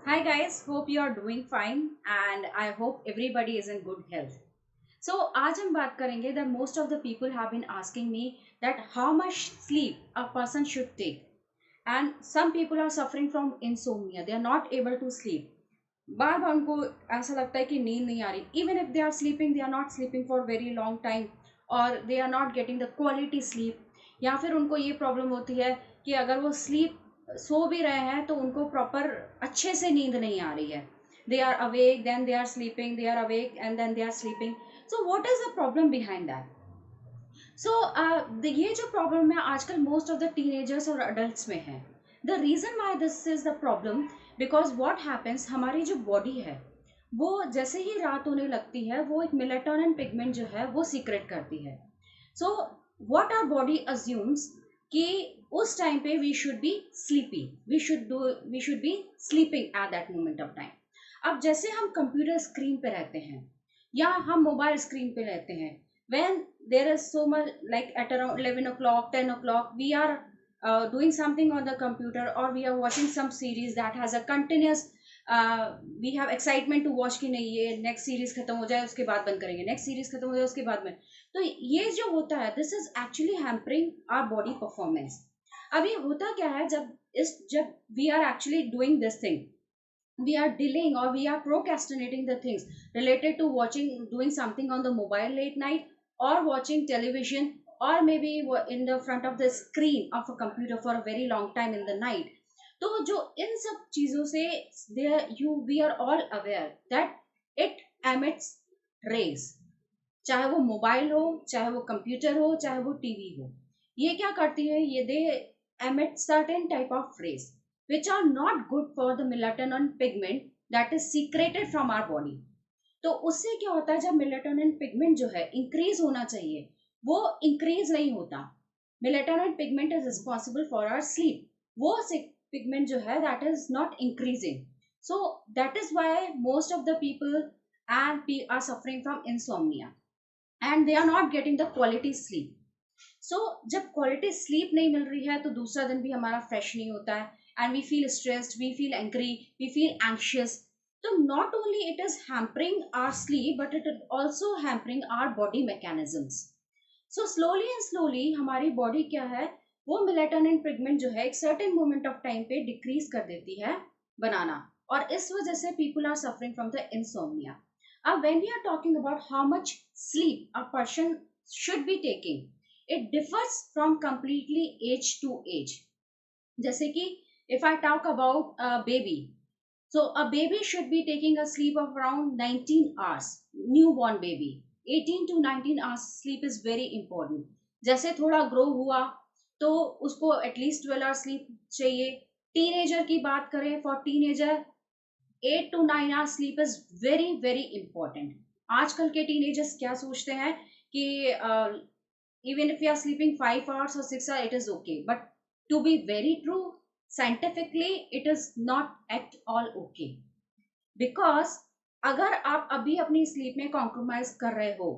Hi guys, hope you are doing fine and I hope everybody is in good health. So आज हम बात करेंगे that most of the people have been asking me that how much sleep a person should take, and some people are suffering from insomnia. They are not able to sleep. बार बार उनको ऐसा लगता है कि नींद नहीं आ रही. Even if they are sleeping, they are not sleeping for very long time or they are not getting the quality sleep. या फिर उनको ये प्रॉब्लम होती है कि अगर वो स्लीप सो भी रहे हैं तो उनको प्रॉपर अच्छे से नींद नहीं आ रही है. They are awake then they are sleeping, they are awake and then they are sleeping. So what is the problem behind that? So ये जो प्रॉब्लम है आजकल मोस्ट ऑफ द टीनेजर्स और अडल्ट्स में है. The reason why this is the problem, because what happens, हमारी जो body है वो जैसे ही रात होने लगती है वो एक मेलेटोनिन पिगमेंट जो है वो सीक्रेट करती है. So what our body assumes कि उस टाइम पे we should be sleepy, we should be sleeping at that moment of time. अब जैसे हम कंप्यूटर स्क्रीन पे रहते हैं या हम मोबाइल स्क्रीन पे रहते हैं, when there is so much, like at around 11 o'clock 10 o'clock we are doing something on the computer or we are watching some series that has a continuous, we have excitement to watch कि नहीं ये next series खत्म हो जाए उसके बाद बंद करेंगे, नेक्स्ट सीरीज खत्म हो जाए उसके बाद में. तो ये जो होता है this is actually hampering our body performance. अब ये होता क्या है, जब we are actually doing this thing, we are delaying or we are procrastinating the things related to watching, doing something on the mobile late night or watching television or maybe in the front of the screen of a computer for a very long time in the night. तो जो इन सब चीजों से there you we are all aware that it emits rays. चाहे वो mobile हो, चाहे वो कंप्यूटर हो, चाहे वो टीवी हो, ये क्या करती है, ये दे emit certain type of rays which are not good for the melatonin pigment that is secreted from our body. तो उससे क्या होता है, जब मेलेटोनिन पिगमेंट जो है इंक्रीज होना चाहिए वो इंक्रीज नहीं होता. Melatonin pigment is responsible for our sleep. वो पिगमेंट जो है that is not increasing. So that is why most of the people and are suffering from insomnia and they are not getting the quality sleep. So जब quality sleep नहीं मिल रही है तो दूसरा दिन भी हमारा फ्रेश नहीं होता है and we feel stressed, we feel angry, we feel anxious. तो not only it is hampering our sleep but it is also hampering our body mechanisms. So slowly and slowly हमारी बॉडी क्या है, वो melatonin pigment जो है एक certain moment of time पे decrease कर देती है बनाना, और इस वजह से people are suffering from the insomnia. अब when we are talking about how much sleep a person should be taking, it differs from completely age to age. जैसे कि if I talk about a baby, so a baby should be taking a sleep of around 19 hours. Newborn baby, 18 to 19 hours sleep is very important. जैसे थोड़ा grow हुआ तो उसको at least 12 hours sleep चाहिए. Teenager की बात करें, for teenager 8 to 9 hours sleep is very very important. आजकल के टीनेजर्स क्या सोचते हैं कि even if you are sleeping 5 hours or 6 hours, it is okay. But to be very true, scientifically, it is not at all okay. Because अगर आप अभी अपनी स्लीप में कॉम्प्रोमाइज कर रहे हो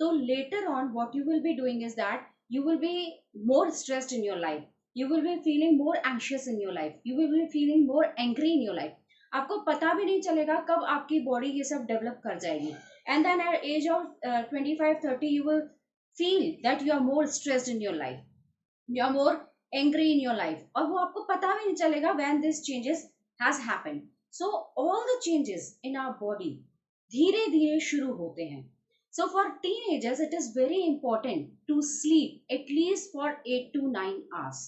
तो later on what you will be doing is that you will be more stressed in your life, you will be feeling more anxious in your life, you will be feeling more angry in your life. आपको पता भी नहीं चलेगा कब आपकी body ये सब develop कर जाएगी. And then at age of 25-30 you will feel that you are more stressed in your life, you are more angry in your life, और वो आपको पता भी नहीं चलेगा when this changes has happened. So all the changes in our body धीरे धीरे शुरू होते हैं. So for teenagers it is very important to sleep at least for 8 to 9 hours,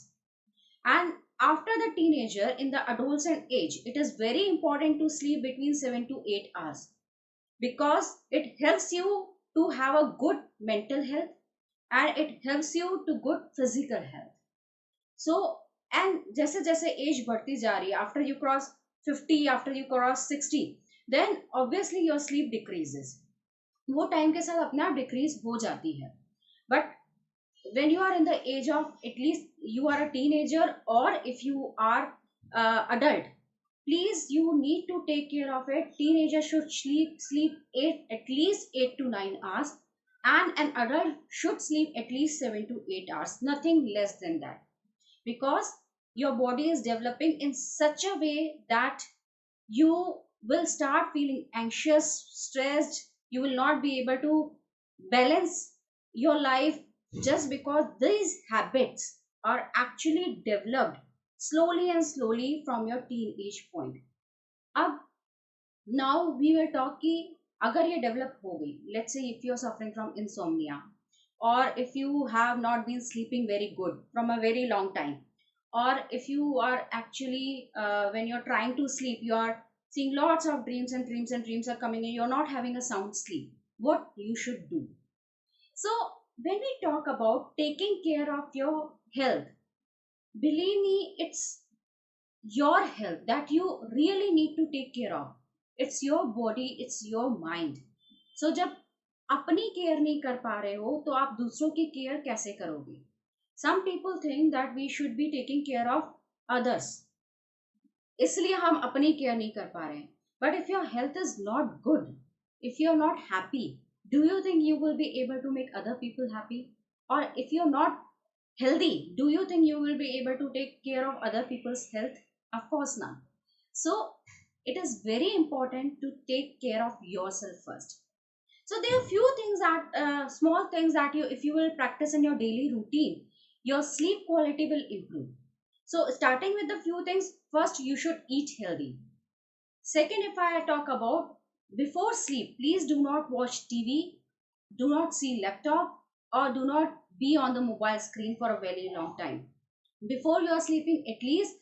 and after the teenager in the adolescent age it is very important to sleep between 7 to 8 hours, because it helps you to have a good mental health and it helps you to good physical health. So and जैसे जैसे as बढ़ती जा रही है, after you cross 50, after you cross 60, then obviously your sleep decreases. वो time के साथ अपने आप डिक्रीज हो जाती है. But when you are in the age of, at least you are a teenager or if you are adult, please you need to take care of it. Teenager should sleep 8, at least 8 to 9 hours, and an adult should sleep at least 7 to 8 hours, nothing less than that, because your body is developing in such a way that you will start feeling anxious, stressed. You will not be able to balance your life, just because these habits are actually developed slowly and slowly from your teenage point. अब now we will talk कि अगर ये develop हो गई, let's say if you're suffering from insomnia, or if you have not been sleeping very good from a very long time, or if you are actually when you're trying to sleep, you are seeing lots of dreams and dreams and dreams are coming and you're not having a sound sleep, what you should do. So when we talk about taking care of your health, believe me, it's your health that you really need to take care of. It's your body, it's your mind. So जब अपनी care नहीं कर पा रहे हो तो आप दूसरों की केयर कैसे करोगे? Some people think that we should be taking care of others, इसलिए हम अपनी केयर नहीं कर पा रहे हैं. But if your health is not good, if you're not happy, do you think you will be able to make other people happy? Or if you're not healthy, do you think you will be able to take care of other people's health? Of course not. So it is very important to take care of yourself first. So there are few things that small things that you, if you will practice in your daily routine, your sleep quality will improve. So starting with the few things, first you should eat healthy. Second, if I talk about before sleep, please do not watch TV, do not see laptop, or do not be on the mobile screen for a very long time. Before you are sleeping, at least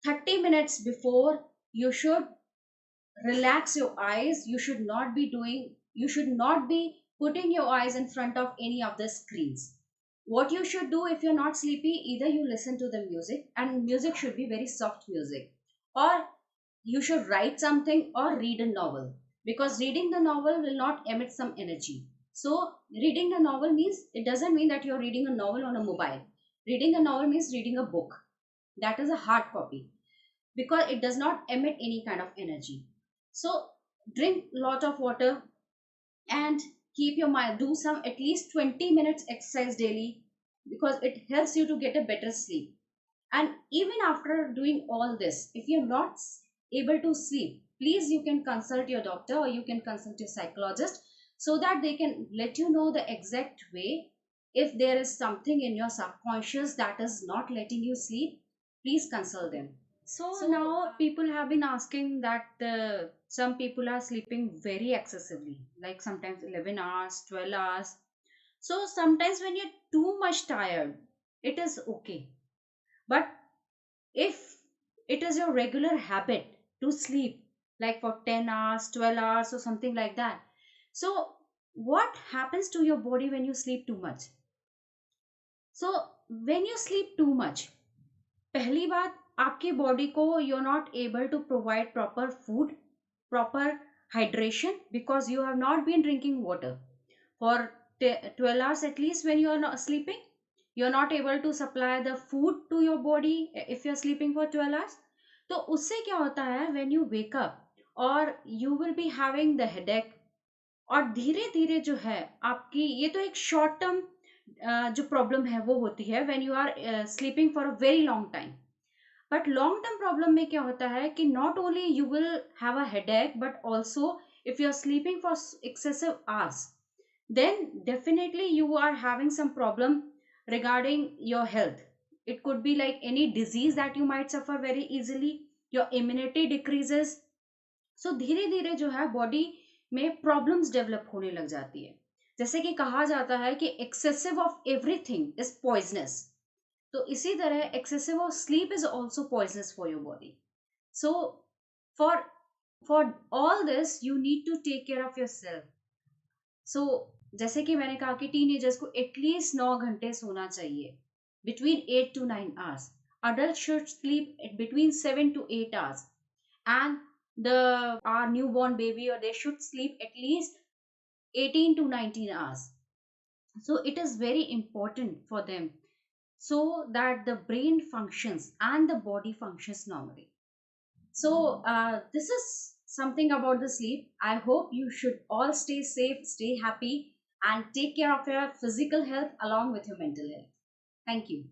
30 minutes before, you should relax your eyes. You should not be putting your eyes in front of any of the screens. What you should do if you're not sleepy, either you listen to the music, and music should be very soft music, or you should write something or read a novel, because reading the novel will not emit some energy. So reading the novel means, it doesn't mean that you're reading a novel on a mobile. Reading a novel means reading a book, that is a hard copy, because it does not emit any kind of energy. So drink lot of water, and keep your mind, do some at least 20 minutes exercise daily, because it helps you to get a better sleep. And even after doing all this, if you're not able to sleep, please you can consult your doctor or you can consult your psychologist, so that they can let you know the exact way. If there is something in your subconscious that is not letting you sleep, please consult them. So now people have been asking that some people are sleeping very excessively, like sometimes 11 hours, 12 hours. So sometimes when you're too much tired, it is okay. But if it is your regular habit to sleep like for 10 hours, 12 hours, or something like that, so what happens to your body when you sleep too much? So when you sleep too much, पहली बात, आपके body को you are not able to provide proper food, proper hydration, because you have not been drinking water for 12 hours at least. When you are not sleeping, you are not able to supply the food to your body if you are sleeping for 12 hours. तो उससे क्या होता है, when you wake up or you will be having the headache, और धीरे धीरे जो है आपकी, ये तो एक शॉर्ट टर्म जो प्रॉब्लम है वो होती है when you are sleeping for a very long time. But long term problem में क्या होता है कि not only you will have a headache, but also if you are sleeping for excessive hours, then definitely you are having some problem regarding your health. It could be like any disease that you might suffer very easily. Your immunity decreases. So धीरे धीरे जो है body में problems develop होने लग जाती है. जैसे कि कहा जाता है कि excessive of everything is poisonous. तो इसी तरह excessive of sleep is also poisonous for your body. So for for all this you need to take care of your self. So जैसे कि मैंने कहा कि टीनेजर्स को एटलीस्ट 9 घंटे सोना चाहिए, between 8 to 9 hours. Adults should sleep at between 7 to 8 hours, and the our newborn baby, or they should sleep at least 18 to 19 hours. So it is very important for them, so that the brain functions and the body functions normally. So this is something about the sleep. I hope you should all stay safe, stay happy, and take care of your physical health along with your mental health. Thank you.